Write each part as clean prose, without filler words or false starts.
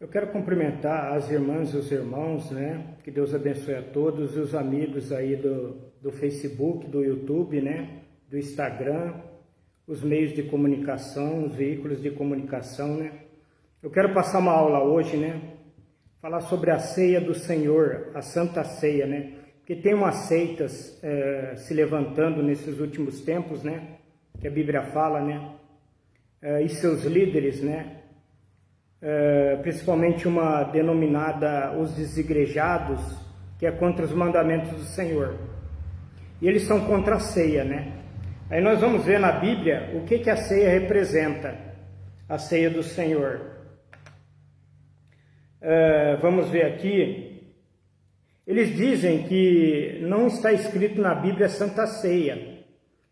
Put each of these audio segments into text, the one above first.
Eu quero cumprimentar as irmãs e os irmãos, né? Que Deus abençoe a todos, e os amigos aí do Facebook, do YouTube, né? Do Instagram, os meios de comunicação, os veículos de comunicação, né? Eu quero passar uma aula hoje, né? Falar sobre a ceia do Senhor, a Santa Ceia, né? Porque tem umas seitas se levantando nesses últimos tempos, né? Que a Bíblia fala, né? E seus líderes, né? Principalmente uma denominada os desigrejados, que é contra os mandamentos do Senhor. E eles são contra a ceia, né? Aí nós vamos ver na Bíblia o que a ceia representa, a ceia do Senhor. Vamos ver aqui. Eles dizem que não está escrito na Bíblia Santa Ceia,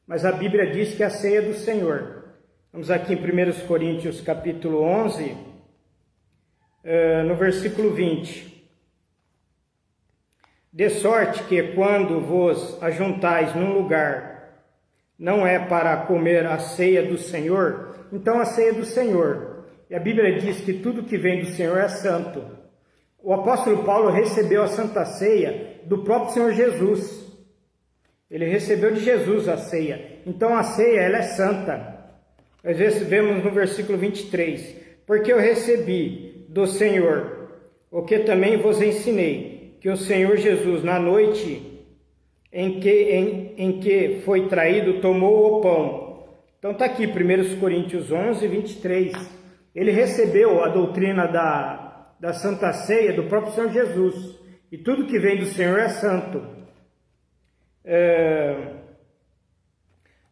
mas a Bíblia diz que é a ceia do Senhor. Vamos aqui em 1 Coríntios capítulo 11, no versículo 20. De sorte que quando vos ajuntais num lugar, não é para comer a ceia do Senhor, então a ceia do Senhor. E a Bíblia diz que tudo que vem do Senhor é santo. O apóstolo Paulo recebeu a Santa Ceia do próprio Senhor Jesus. Ele recebeu de Jesus a ceia. Então a ceia, ela é santa. Às vezes vemos no versículo 23. Porque eu recebi do Senhor o que também vos ensinei, que o Senhor Jesus, na noite em que foi traído, tomou o pão. Então está aqui, 1 Coríntios 11, 23. Ele recebeu a doutrina da Santa Ceia do próprio Senhor Jesus. E tudo que vem do Senhor é santo.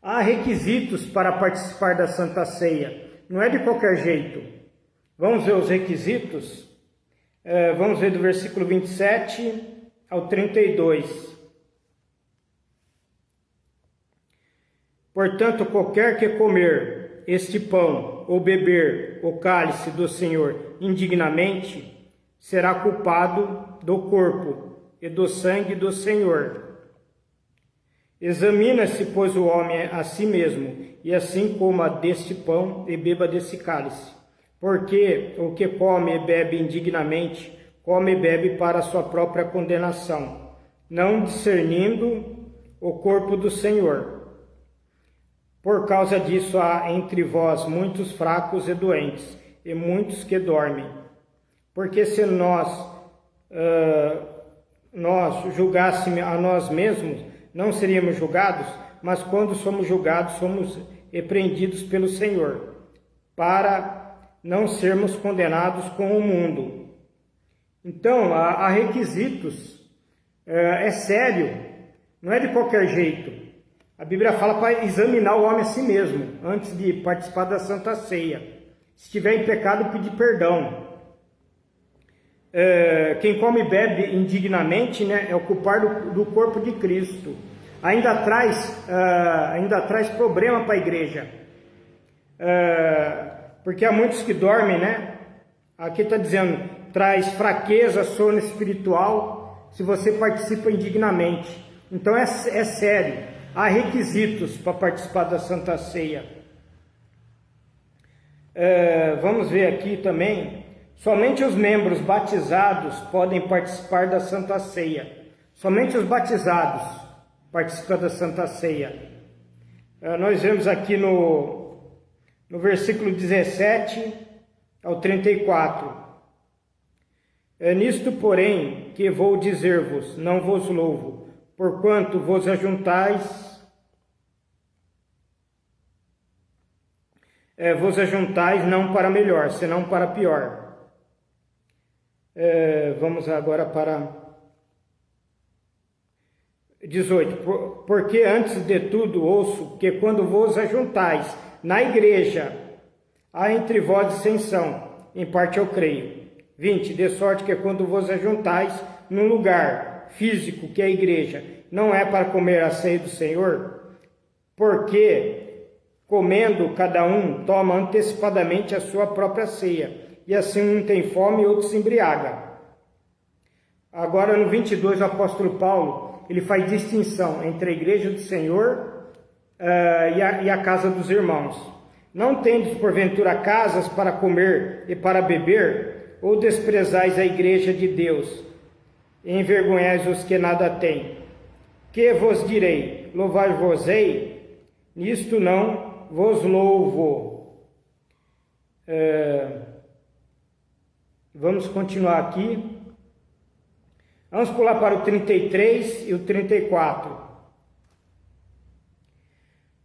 Há requisitos para participar da Santa Ceia. Não é de qualquer jeito. Vamos ver os requisitos. Vamos ver do versículo 27 ao 32. Portanto, qualquer que comer este pão ou beber o cálice do Senhor indignamente, será culpado do corpo e do sangue do Senhor. Examina-se, pois, o homem a si mesmo, e assim coma deste pão e beba desse cálice. Porque o que come e bebe indignamente, come e bebe para a sua própria condenação, não discernindo o corpo do Senhor. Por causa disso há entre vós muitos fracos e doentes, e muitos que dormem. Porque se nós julgássemos a nós mesmos, não seríamos julgados, mas quando somos julgados, somos repreendidos pelo Senhor, para não sermos condenados com o mundo. Então, há requisitos, é sério, não é de qualquer jeito. A Bíblia fala para examinar o homem a si mesmo, antes de participar da Santa Ceia. Se estiver em pecado, pedir perdão. Quem come e bebe indignamente, né, é o culpar do corpo de Cristo. Ainda traz problema para a igreja. Porque há muitos que dormem, né? Aqui está dizendo, traz fraqueza, sono espiritual, se você participa indignamente. Então é sério. Há requisitos para participar da Santa Ceia. Vamos ver aqui também. Somente os membros batizados podem participar da Santa Ceia. Somente os batizados participam da Santa Ceia. Nós vemos aqui no versículo 17 ao 34. Nisto, porém, que vou dizer-vos, não vos louvo, porquanto vos ajuntais não para melhor, senão para pior. Vamos agora para 18. Porque antes de tudo ouço que quando vos ajuntais na igreja, há entre vós dissensão, em parte eu creio. 20. De sorte que quando vos ajuntais num lugar físico, que é a igreja, não é para comer a ceia do Senhor, porque comendo cada um toma antecipadamente a sua própria ceia, e assim um tem fome e outro se embriaga. Agora no 22 o apóstolo Paulo, ele faz distinção entre a igreja do Senhor e a casa dos irmãos. Não tendes porventura casas para comer e para beber? ou desprezais a igreja de Deus, e envergonhais os que nada têm. Que vos direi? Louvar-vos-ei? Nisto não vos louvo. Vamos continuar aqui. Vamos pular para o 33 e o 34.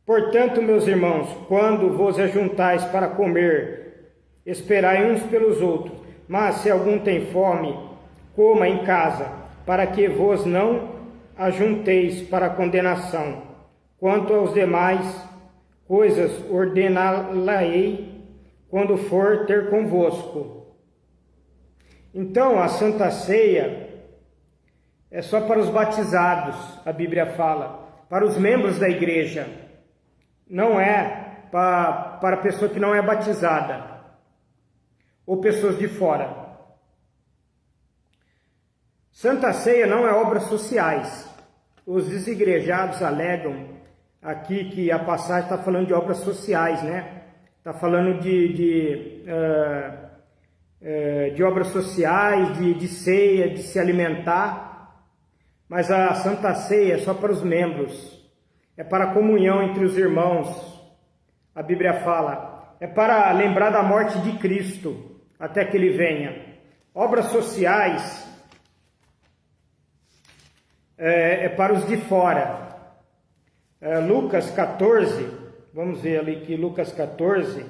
Portanto, meus irmãos, quando vos ajuntais para comer, esperai uns pelos outros. Mas se algum tem fome, coma em casa, para que vos não ajunteis para condenação. Quanto aos demais coisas, ordená-la-ei quando for ter convosco. Então, a Santa Ceia é só para os batizados, a Bíblia fala, para os membros da igreja. Não é para a pessoa que não é batizada, ou pessoas de fora. Santa Ceia não é obras sociais. Os desigrejados alegam aqui que a passagem está falando de obras sociais, né? Está falando de obras sociais, de ceia, de se alimentar. Mas a Santa Ceia é só para os membros. É para a comunhão entre os irmãos. A Bíblia fala. É para lembrar da morte de Cristo, até que Ele venha. Obras sociais é para os de fora. Lucas 14, vamos ver ali que Lucas 14,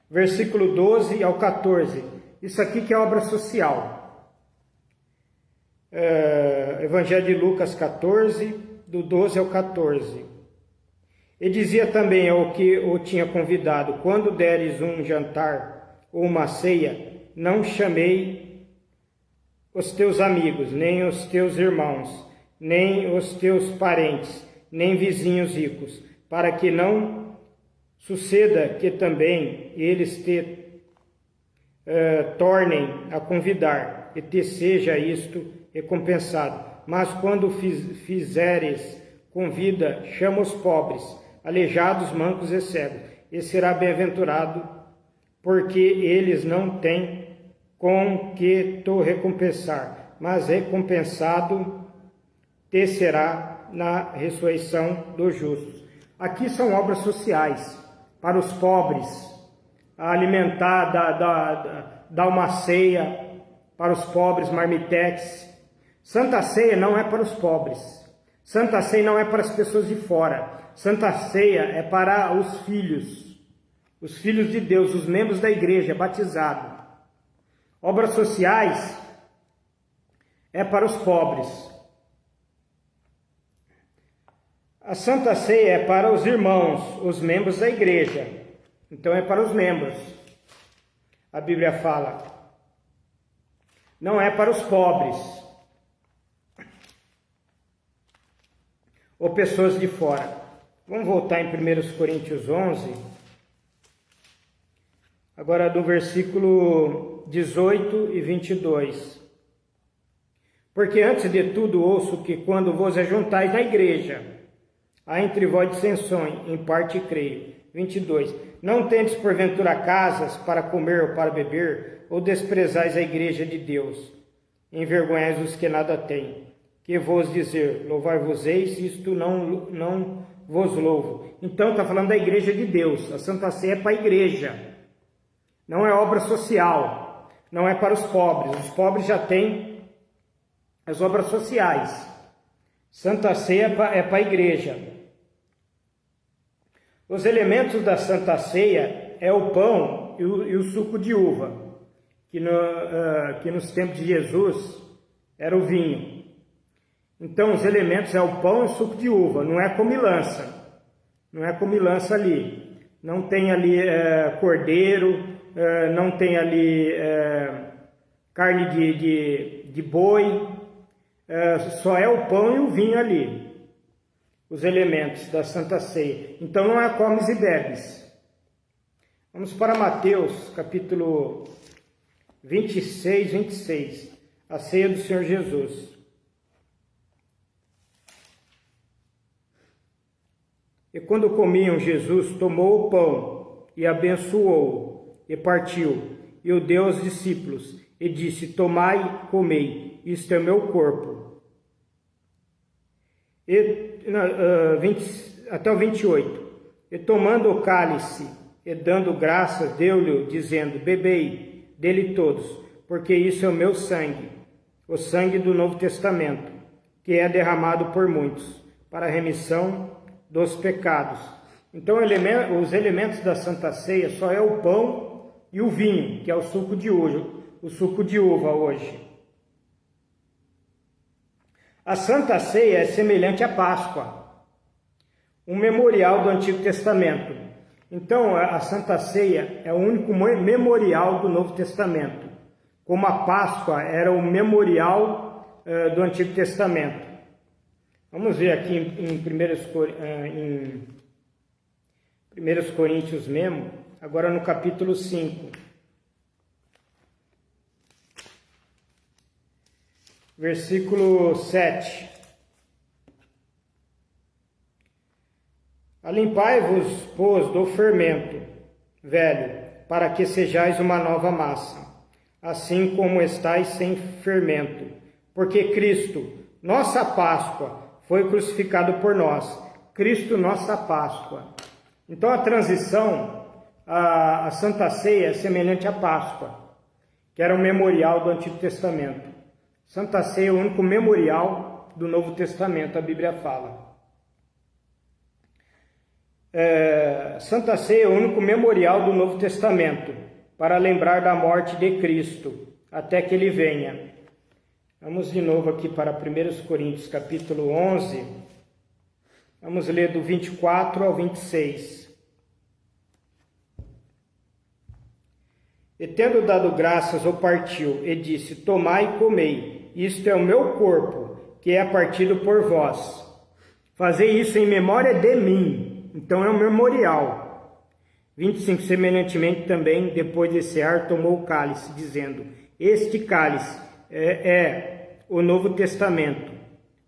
versículo 12 ao 14. Isso aqui que é obra social. Evangelho de Lucas 14, do 12 ao 14. E dizia também ao que o tinha convidado: quando deres um jantar ou uma ceia, não chamei os teus amigos, nem os teus irmãos, nem os teus parentes, nem vizinhos ricos, para que não suceda que também eles te tornem a convidar, e te seja isto recompensado. Mas quando fizeres convida, chama os pobres, aleijados, mancos e cegos, e será bem-aventurado, porque eles não têm com que te recompensar, mas recompensado te será na ressurreição dos justos. Aqui são obras sociais, para os pobres, alimentar, dar uma ceia para os pobres, marmitex. Santa Ceia não é para os pobres. Santa Ceia não é para as pessoas de fora. Santa Ceia é para os filhos de Deus, os membros da igreja, batizados. Obras sociais é para os pobres. A Santa Ceia é para os irmãos, os membros da igreja. Então é para os membros. A Bíblia fala. Não é para os pobres. Ou pessoas de fora. Vamos voltar em 1 Coríntios 11. Agora do versículo 18 e 22. Porque antes de tudo ouço que quando vos ajuntais na igreja, há entre vós dissensões, em parte creio. 22. Não tendes porventura casas para comer ou para beber, ou desprezais a igreja de Deus, envergonhais os que nada têm. Que vos dizer, louvar-vos-eis, isto não vos louvo. Então está falando da igreja de Deus. A Santa Ceia é para a igreja. Não é obra social. Não é para os pobres. Os pobres já têm as obras sociais. Santa Ceia é para a igreja. Os elementos da Santa Ceia é o pão e o suco de uva, que nos tempos de Jesus era o vinho. Então, os elementos é o pão e o suco de uva, não é comilança. Não é comilança ali. Não tem ali cordeiro, não tem ali carne de boi, só é o pão e o vinho ali. Os elementos da Santa Ceia. Então, não é comes e bebes. Vamos para Mateus, capítulo 26. A ceia do Senhor Jesus. E quando comiam, Jesus tomou o pão e abençoou e partiu e o deu aos discípulos, e disse: tomai e comei, isto é o meu corpo. Até o 28. E tomando o cálice, e dando graças, deu-lhe, dizendo: bebei dele todos, porque isso é o meu sangue, o sangue do Novo Testamento, que é derramado por muitos, para a remissão dos pecados. Então, os elementos da Santa Ceia só é o pão e o vinho, que é o suco de uva hoje. A Santa Ceia é semelhante à Páscoa, um memorial do Antigo Testamento. Então, a Santa Ceia é o único memorial do Novo Testamento, como a Páscoa era o memorial do Antigo Testamento. Vamos ver aqui em 1 Coríntios mesmo, agora no capítulo 5. Versículo 7. Alimpai-vos, pois, do fermento velho, para que sejais uma nova massa, assim como estáis sem fermento. Porque Cristo, nossa Páscoa, foi crucificado por nós. Cristo, nossa Páscoa. Então a transição, a Santa Ceia é semelhante à Páscoa, que era um memorial do Antigo Testamento. Santa Ceia é o único memorial do Novo Testamento, a Bíblia fala. Santa Ceia é o único memorial do Novo Testamento, para lembrar da morte de Cristo, até que Ele venha. Vamos de novo aqui para 1 Coríntios, capítulo 11. Vamos ler do 24 ao 26. E tendo dado graças, o partiu, e disse: tomai e comei, isto é o meu corpo, que é partido por vós. Fazei isso em memória de mim. Então é um memorial. 25. Semelhantemente também, depois de cear, tomou o cálice, dizendo: este cálice é o Novo Testamento,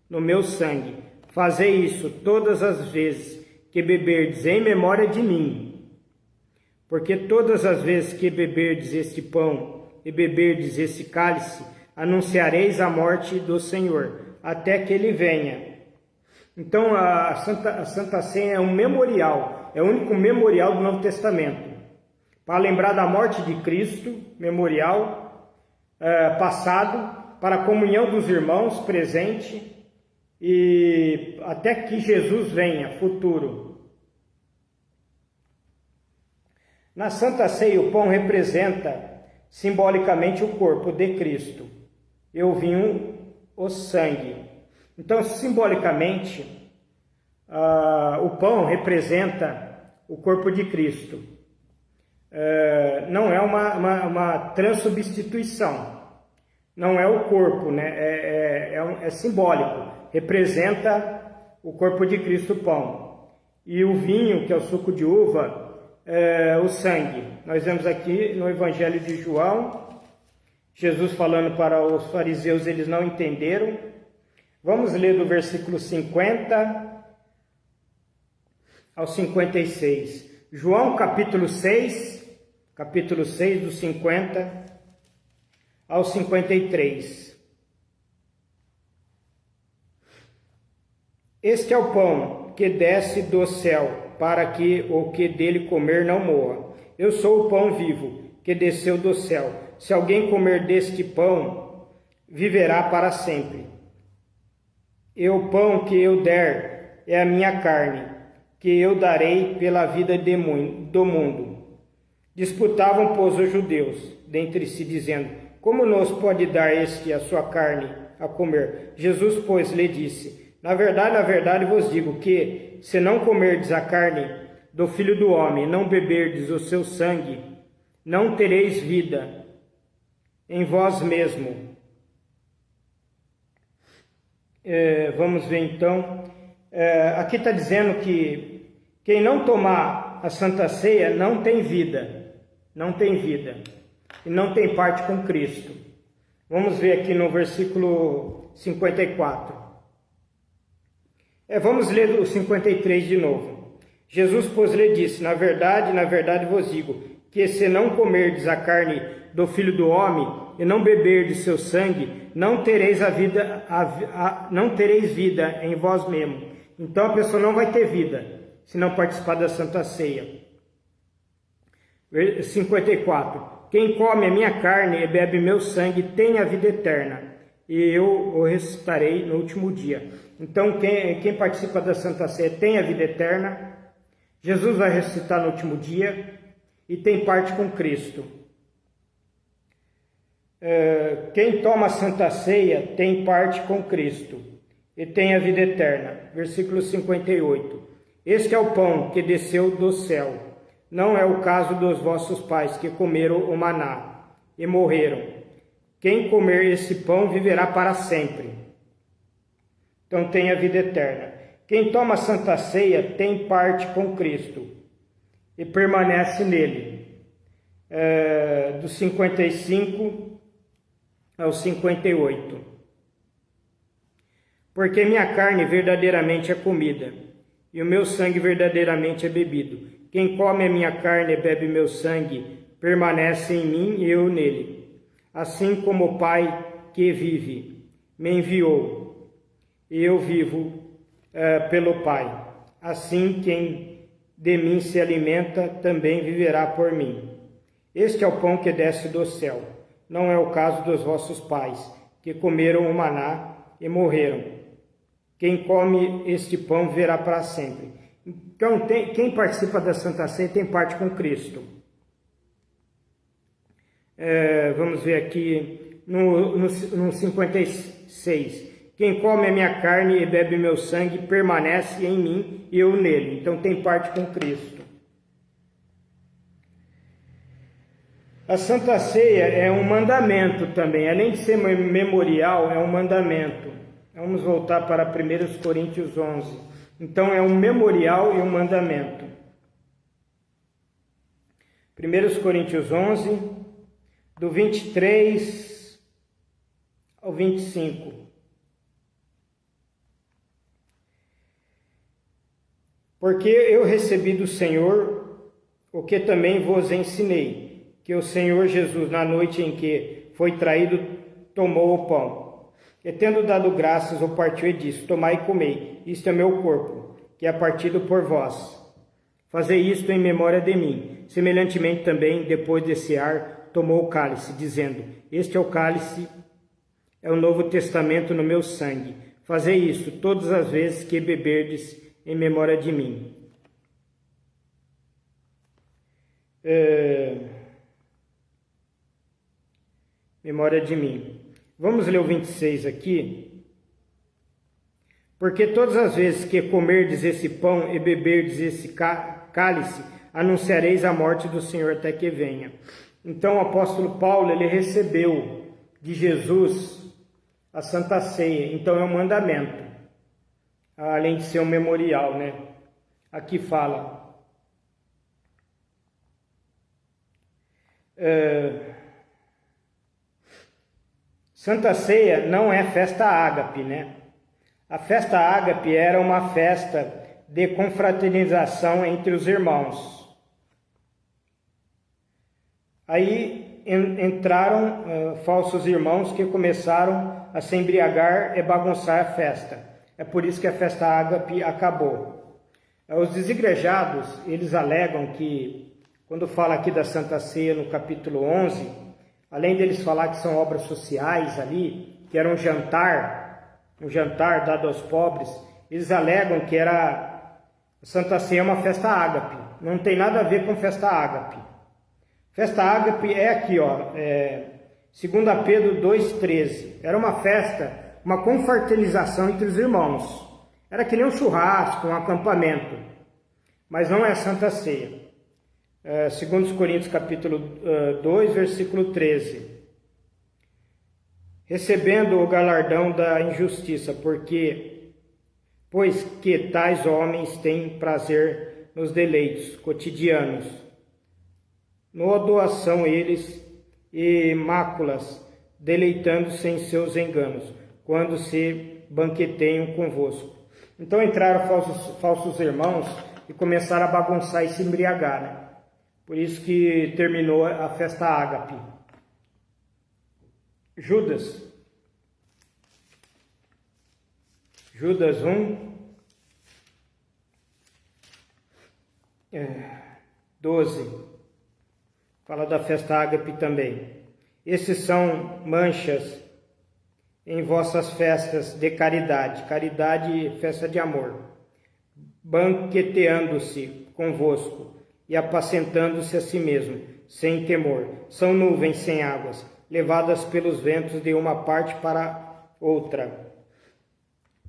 no meu sangue. Fazei isso todas as vezes que beberdes em memória de mim. Porque todas as vezes que beberdes este pão e beberdes esse cálice, anunciareis a morte do Senhor, até que Ele venha. Então a Santa Ceia é um memorial, é o único memorial do Novo Testamento, para lembrar da morte de Cristo, memorial passado, para a comunhão dos irmãos, presente, e até que Jesus venha, futuro. Na Santa Ceia, o pão representa simbolicamente o corpo de Cristo, e o vinho, o sangue. Então, simbolicamente, o pão representa o corpo de Cristo. Não é uma transubstituição, não é o corpo, né? É simbólico, representa o corpo de Cristo, o pão. E o vinho, que é o suco de uva, o sangue. Nós vemos aqui no Evangelho de João, Jesus falando para os fariseus, eles não entenderam. Vamos ler do versículo 50 ao 56. João capítulo 6, do 50 ao 53. Este é o pão que desce do céu, para que o que dele comer não morra. Eu sou o pão vivo, que desceu do céu. Se alguém comer deste pão, viverá para sempre. E o pão que eu der é a minha carne, que eu darei pela vida do mundo. Disputavam, pois, os judeus dentre si, dizendo: como nos pode dar este a sua carne a comer? Jesus, pois, lhe disse: na verdade vos digo que, se não comerdes a carne do Filho do Homem, não beberdes o seu sangue, não tereis vida em vós mesmo. Vamos ver então. Aqui está dizendo que quem não tomar a Santa Ceia não tem vida. Não tem vida. E não tem parte com Cristo. Vamos ver aqui no versículo 54. Vamos ler o 53 de novo. Jesus, pois, lhe disse: na verdade vos digo, que se não comerdes a carne do Filho do Homem e não beberdes seu sangue, não tereis não tereis vida em vós mesmo. Então a pessoa não vai ter vida se não participar da Santa Ceia. 54. Quem come a minha carne e bebe meu sangue tem a vida eterna, e eu o ressuscitarei no último dia. Então quem participa da Santa Ceia tem a vida eterna. Jesus vai ressuscitar no último dia e tem parte com Cristo. Quem toma a Santa Ceia tem parte com Cristo e tem a vida eterna. Versículo 58. Este é o pão que desceu do céu. Não é o caso dos vossos pais que comeram o maná e morreram. Quem comer esse pão viverá para sempre. Então tem a vida eterna. Quem toma a Santa Ceia tem parte com Cristo e permanece nele. Do 55 ao 58. Porque minha carne verdadeiramente é comida, e o meu sangue verdadeiramente é bebido. Quem come a minha carne e bebe meu sangue, permanece em mim e eu nele. Assim como o Pai que vive me enviou, e eu vivo pelo Pai. Assim quem de mim se alimenta também viverá por mim. Este é o pão que desce do céu. Não é o caso dos vossos pais, que comeram o maná e morreram. Quem come este pão viverá para sempre. Então, quem participa da Santa Ceia tem parte com Cristo. Vamos ver aqui no 56. Quem come a minha carne e bebe meu sangue permanece em mim e eu nele. Então tem parte com Cristo. A Santa Ceia é um mandamento também. Além de ser memorial, é um mandamento. Vamos voltar para 1 Coríntios 11. Então é um memorial e um mandamento. 1 Coríntios 11, do 23 ao 25. Porque eu recebi do Senhor o que também vos ensinei, que o Senhor Jesus, na noite em que foi traído, tomou o pão. E tendo dado graças, o partiu e disse: tomai e comei, isto é meu corpo, que é partido por vós. Fazei isto em memória de mim. Semelhantemente também, depois de cear, tomou o cálice, dizendo: este é o cálice, é o novo testamento no meu sangue. Fazei isto todas as vezes que beberdes em memória de mim. Memória de mim. Vamos ler o 26 aqui. Porque todas as vezes que comerdes esse pão e beberdes esse cálice, anunciareis a morte do Senhor até que venha. Então o apóstolo Paulo, ele recebeu de Jesus a Santa Ceia. Então é um mandamento, além de ser um memorial, né? Aqui fala. Santa Ceia não é festa ágape, né? A festa ágape era uma festa de confraternização entre os irmãos. Aí entraram falsos irmãos que começaram a se embriagar e bagunçar a festa. É por isso que a festa ágape acabou. Os desigrejados, eles alegam que, quando fala aqui da Santa Ceia no capítulo 11, além deles falar que são obras sociais ali, que era um jantar dado aos pobres, eles alegam que a Santa Ceia é uma festa ágape. Não tem nada a ver com festa ágape. Festa ágape é aqui, 2 Pedro 2,13. Era uma festa, uma confraternização entre os irmãos. Era que nem um churrasco, um acampamento. Mas não é a Santa Ceia. 2 Coríntios capítulo 2, versículo 13. Recebendo o galardão da injustiça, pois que tais homens têm prazer nos deleites cotidianos. No doação eles e máculas, deleitando-se em seus enganos, quando se banqueteiam convosco. Então entraram falsos irmãos e começaram a bagunçar e se embriagar, né? Por isso que terminou a festa ágape. Judas 1, 12, fala da festa ágape também. Esses são manchas em vossas festas de caridade, caridade, festa de amor, banqueteando-se convosco e apacentando-se a si mesmo, sem temor. São nuvens sem águas, levadas pelos ventos de uma parte para outra.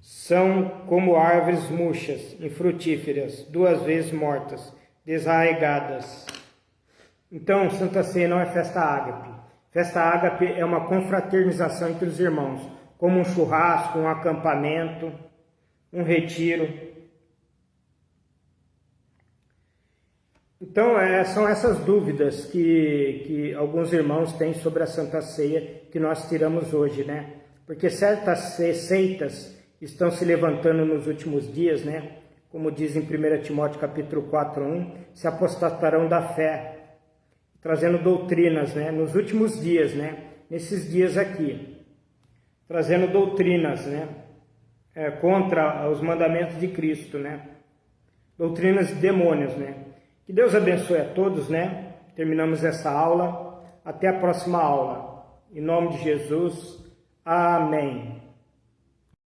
São como árvores murchas, infrutíferas, 2 vezes mortas, desarraigadas. Então, Santa Ceia não é festa ágape. Festa ágape é uma confraternização entre os irmãos, como um churrasco, um acampamento, um retiro. Então, são essas dúvidas que alguns irmãos têm sobre a Santa Ceia que nós tiramos hoje, né? Porque certas seitas estão se levantando nos últimos dias, né? Como diz em 1 Timóteo capítulo 4:1, se apostatarão da fé, trazendo doutrinas, né? Nos últimos dias, né? Nesses dias aqui, trazendo doutrinas, né? Contra os mandamentos de Cristo, né? Doutrinas de demônios, né? Que Deus abençoe a todos, né? Terminamos essa aula. Até a próxima aula. Em nome de Jesus. Amém.